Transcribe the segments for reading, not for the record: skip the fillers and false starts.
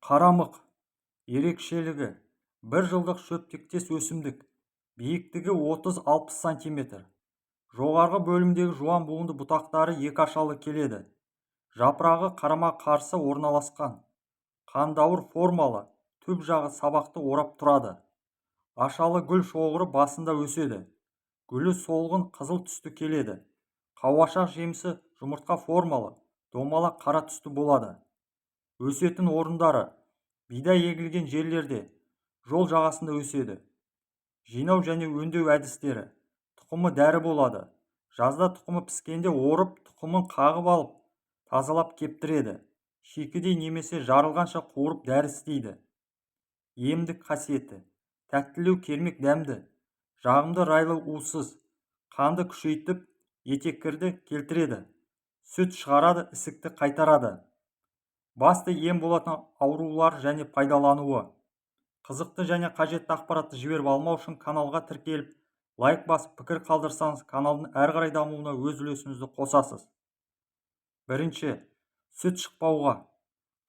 Қарамық ерекшелігі бір жылдық шөптіктес өсімдік, биіктігі 30-60 см. Жоғарғы бөлімдегі жуан буынды бұтақтары екі ашалы келеді. Жапырағы қарама қарсы орналасқан. Қандауыр формалы, түп жағы сабақты орап тұрады. Ашалы гүл шоғыры басында өседі. Гүлі солғын қызыл түсті келеді. Қауашақ жемісі жұмыртқа формалы, домалақ қара түсті болады. Өсетін орындары бидай егілген жерлерде, жол жағасында өседі. Жинау және өңдеу әдістері: тұқымы дәрі болады. Жазда тұқымы піскенде орып, тұқымын қағып алып, тазалап кептіреді. Шикідей немесе жарылғанша қуырып дәрі істейді. Емдік қасиеті: тәттілеу, кермек дәмді, жағымды райлы уысыз, қанды күшейтіп, етеккірді келтіреді. Сүт шығарады, ісікті қайтарады. Басты ем болатын аурулар және пайдалануы. Қызықты және қажетті ақпаратты жіберіп алмау үшін каналға тіркеліп, лайк басып, пікір қалдырсаңыз, каналдың әрі қарай дамуына өз үлесіңізді қосасыз. Бірінші, сүт шықпауға: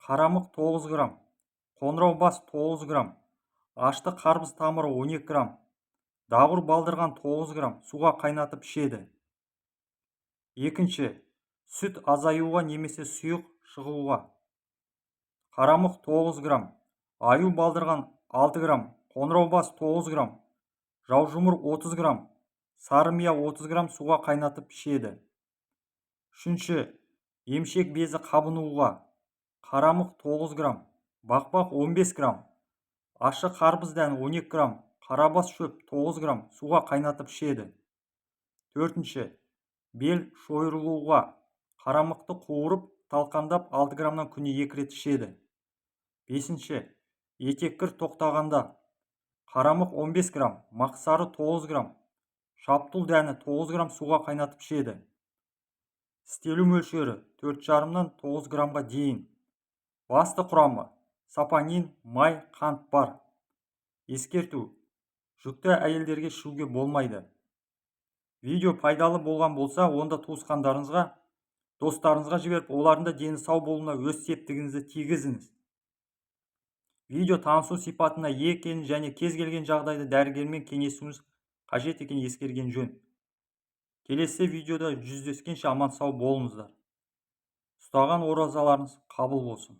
қарамық 9 грамм, қоңырау бас 9 грамм, ашты қарбыз тамыры 12 грамм, дағур балдырған 9 грамм суға қайнатып ішеді. Екінші, сүт азаюға немесе сұйық шығуға: қарамық 9 грамм, аю балдырған 6 грамм, қоңырау бас 9 грамм, жаужұмыр 30 грамм, сарымия 30 грамм суға қайнатып ішеді. Үшінші, емшек безі қабынуға: қарамық 9 грамм, бақбақ 15 грамм, ащы қарбыз дәні 12 грамм, қарабас шөп 9 грамм суға қайнатып ішеді. Төртінші, бел шойырылуға: қарамықты қуырып, талқандап 6 граммнан күніне 2 рет ішеді. Бесінші, етеккір тоқтағанда: қарамық 15 грамм, мақсары 9 грамм, шаптыл дәні 9 грамм суға қайнатып ішеді. Істелу мөлшері 4,5-нан 9 граммға дейін. Басты құрамы: сапонин, май, қант бар. Ескерту: жүкті әйелдерге ішуге болмайды. Видео пайдалы болған болса, онда туысқандарыңызға, достарыңызға жіберіп, олардың да дені сау болуына өз септігіңізді тигізіңіз. Видео танысу сипатына ие екенін және кез келген жағдайда дәрігермен кеңесуіңіз қажет екенін ескерген жөн. Келесі видеода жүздескенше аман сау болыңыздар. Ұстаған оразаларыңыз қабыл болсын.